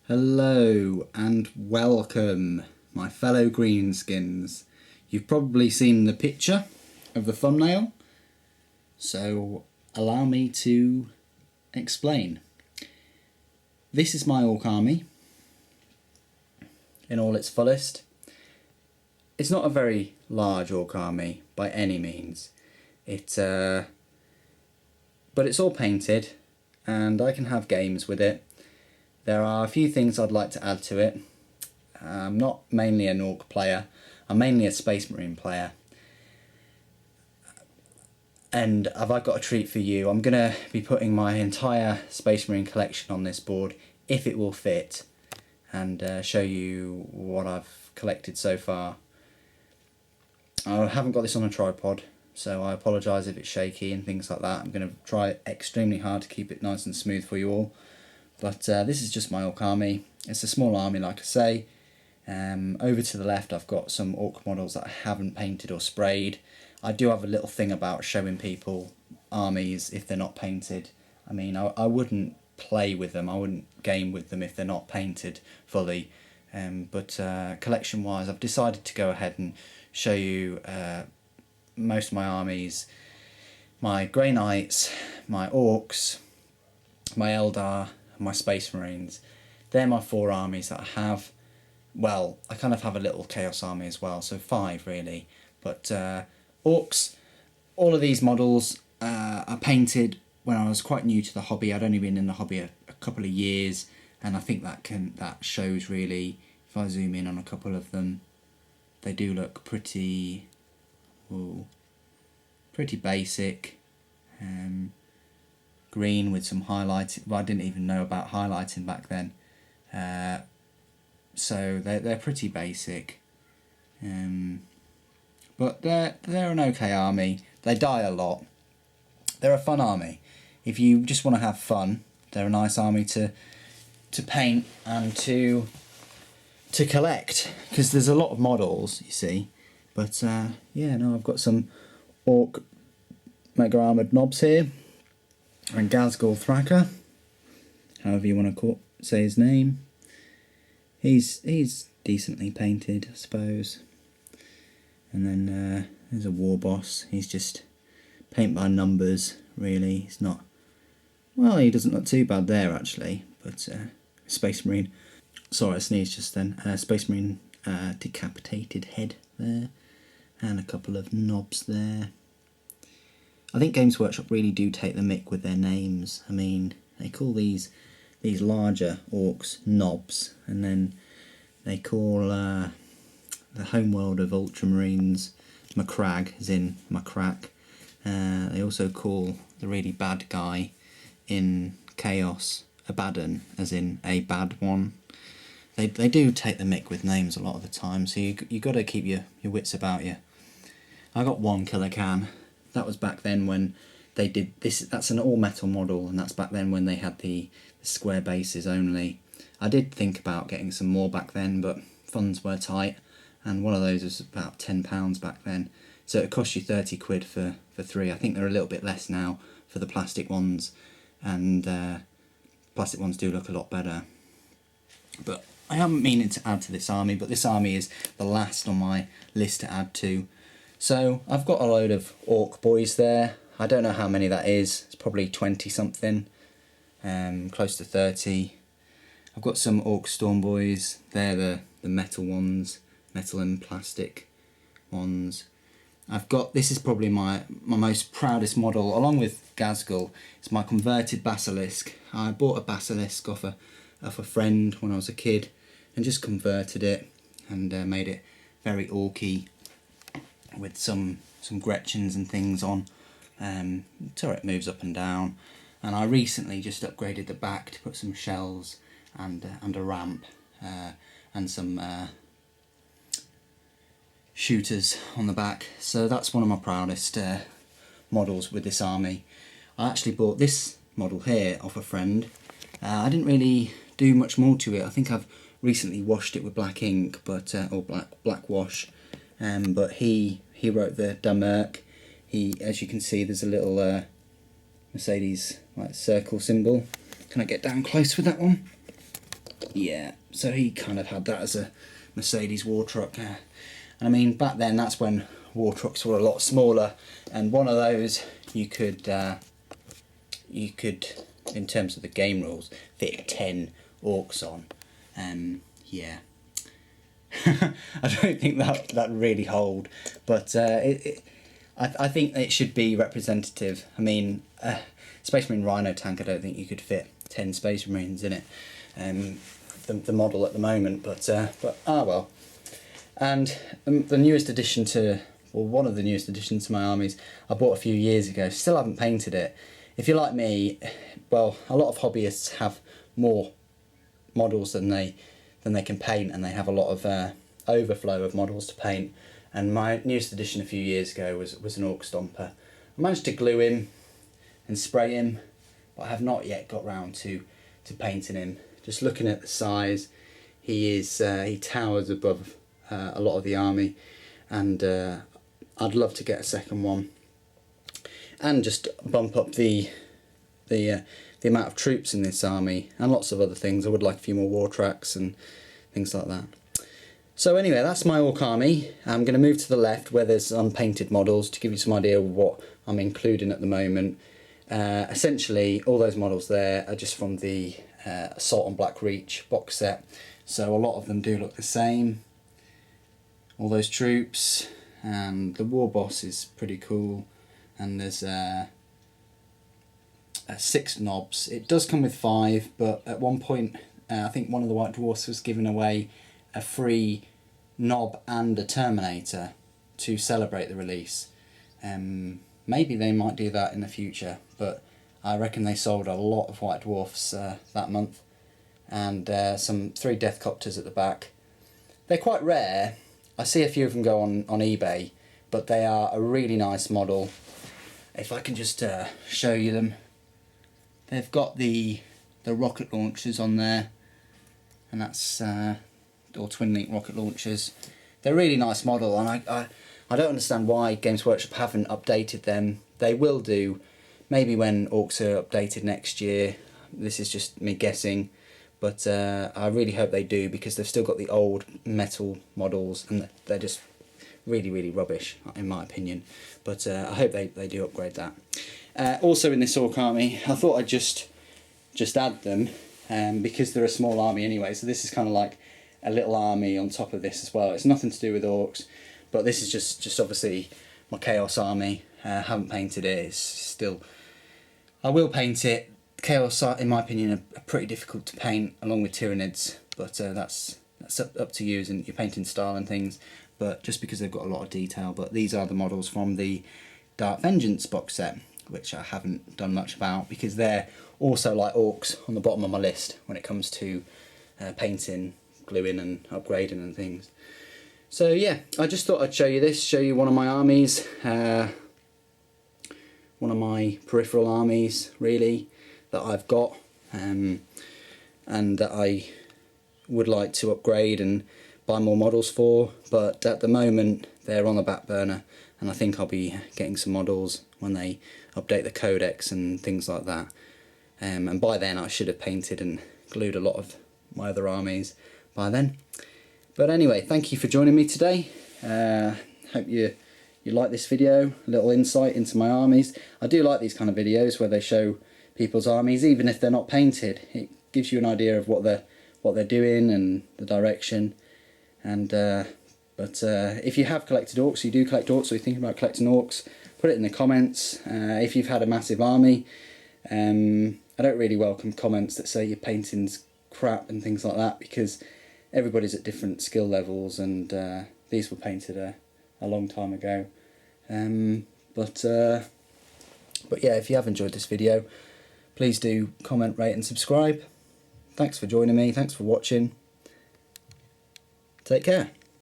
Hello and welcome, my fellow greenskins. You've probably seen the picture of the thumbnail, so allow me to explain. This is my Ork Army in all its fullest. It's not a very large Ork Army by any means. But it's all painted and I can have games with it. There are a few things I'd like to add to it. I'm not mainly an Ork player, I'm mainly a Space Marine player. And have I got a treat for you? I'm going to be putting my entire Space Marine collection on this board, if it will fit, and show you what I've collected so far. I haven't got this on a tripod, so I apologise if it's shaky and things like that. I'm going to try extremely hard to keep it nice and smooth for you all. But this is just my Ork Army. It's a small army, like I say. Over to the left I've got some Ork models that I haven't painted or sprayed. I do have a little thing about showing people armies if they're not painted. I mean, I wouldn't play with them, I wouldn't game with them if they're not painted fully. But collection wise I've decided to go ahead and show you most of my armies. My Grey Knights, my Orks, my Eldar, my Space Marines. They're my 4 armies that I have. Well, I kind of have a little Chaos army as well, so 5 really. But Orks, all of these models are painted when I was quite new to the hobby. I'd only been in the hobby a couple of years, and I think that shows really. If I zoom in on a couple of them, they do look pretty basic. Green with some highlighting. Well, I didn't even know about highlighting back then, so they're pretty basic, but they're an okay army. They die a lot. They're a fun army. If you just want to have fun, they're a nice army to paint and to collect, because there's a lot of models, you see. But yeah, no, I've got some Ork Mega Armoured Knobs here. And Ghazghkull Thraka, however you want to say his name. He's decently painted, I suppose. And then there's a War Boss. He's just paint by numbers, really. He's not... Well, he doesn't look too bad there, actually. But Space Marine... Sorry, I sneezed just then. Space Marine decapitated head there. And a couple of knobs there. I think Games Workshop really do take the mick with their names. I mean, they call these larger orcs knobs, and then they call the homeworld of Ultramarines Macragge, as in Macrack. They also call the really bad guy in Chaos Abaddon, as in a bad one. They do take the mick with names a lot of the time, so you got to keep your wits about you. I got one killer can. That was back then when they did this. That's an all-metal model, and that's back then when they had the square bases only. I did think about getting some more back then, but funds were tight, and one of those was about £10 back then. So it cost you 30 quid for 3. I think they're a little bit less now for the plastic ones, and plastic ones do look a lot better. But I haven't meaning to add to this army, but this army is the last on my list to add to. So I've got a load of Ork boys there. I don't know how many that is. It's probably 20 something, close to 30. I've got some Ork Storm boys. They're the metal ones, metal and plastic ones. I've got, this is probably my most proudest model, along with Ghazghkull. It's my converted Basilisk. I bought a Basilisk off a friend when I was a kid, and just converted it and made it very orky, with some Gretchens and things on. Turret moves up and down, and I recently just upgraded the back to put some shells and a ramp and some shooters on the back. So that's one of my proudest models with this army. I actually bought this model here off a friend. I didn't really do much more to it. I think I've recently washed it with black ink, but or black wash. But he wrote the Damerk. As you can see, there's a little Mercedes like circle symbol. Can I get down close with that one? Yeah, so he kind of had that as a Mercedes war truck. And I mean, back then that's when war trucks were a lot smaller, and one of those you could, in terms of the game rules, fit 10 orcs on. Yeah. I don't think that really hold, but I think it should be representative. I mean, Space Marine Rhino tank, I don't think you could fit 10 Space Marines in it, the model at the moment, but well. And the newest addition to, well, one of the newest additions to my armies, I bought a few years ago, still haven't painted it. If you're like me, well, a lot of hobbyists have more models than they can paint, and they have a lot of overflow of models to paint. And my newest addition a few years ago was an Orc Stomper. I managed to glue him and spray him, but I have not yet got round to painting him. Just looking at the size, he towers above a lot of the army, and I'd love to get a second one and just bump up the amount of troops in this army, and lots of other things. I would like a few more war tracks and things like that. So anyway, that's my Ork Army. I'm going to move to the left where there's unpainted models to give you some idea of what I'm including at the moment. Essentially, all those models there are just from the Assault on Black Reach box set, so a lot of them do look the same. All those troops, and the war boss is pretty cool, and there's 6 knobs. It does come with 5, but at one point I think one of the White Dwarfs was giving away a free knob and a Terminator to celebrate the release. Maybe they might do that in the future, but I reckon they sold a lot of White Dwarfs that month, and some 3 Deathcopters at the back. They're quite rare. I see a few of them go on eBay, but they are a really nice model. If I can just show you them. They've got the rocket launchers on there, and that's or twin link rocket launchers. They're a really nice model, and I don't understand why Games Workshop haven't updated them. They will do, maybe when Orcs are updated next year. This is just me guessing, but I really hope they do, because they've still got the old metal models, and they're just really, really rubbish in my opinion. But I hope they do upgrade that. Also in this Ork Army, I thought I'd just add them, because they're a small army anyway, so this is kind of like a little army on top of this as well. It's nothing to do with orcs, but this is just obviously my Chaos Army. Haven't painted it. It's still, I will paint it. Chaos, in my opinion, are pretty difficult to paint, along with Tyranids, but that's up to you and your painting style and things. But just because they've got a lot of detail. But these are the models from the Dark Vengeance box set, which I haven't done much about, because they're also, like orcs, on the bottom of my list when it comes to painting, gluing and upgrading and things. So yeah, I just thought I'd show you this, show you one of my armies, one of my peripheral armies really that I've got, and that I would like to upgrade and buy more models for, but at the moment they're on the back burner, and I think I'll be getting some models when they update the codex and things like that. And by then I should have painted and glued a lot of my other armies by then. But anyway, thank you for joining me today. Hope you like this video, a little insight into my armies. I do like these kind of videos where they show people's armies, even if they're not painted. It gives you an idea of what they're doing and the direction. And but if you have collected orcs, you do collect orcs, or you're thinking about collecting orcs, put it in the comments. If you've had a massive army, I don't really welcome comments that say your painting's crap and things like that, because everybody's at different skill levels, and these were painted a long time ago. But yeah, if you have enjoyed this video, please do comment, rate and subscribe. Thanks for joining me, thanks for watching. Take care.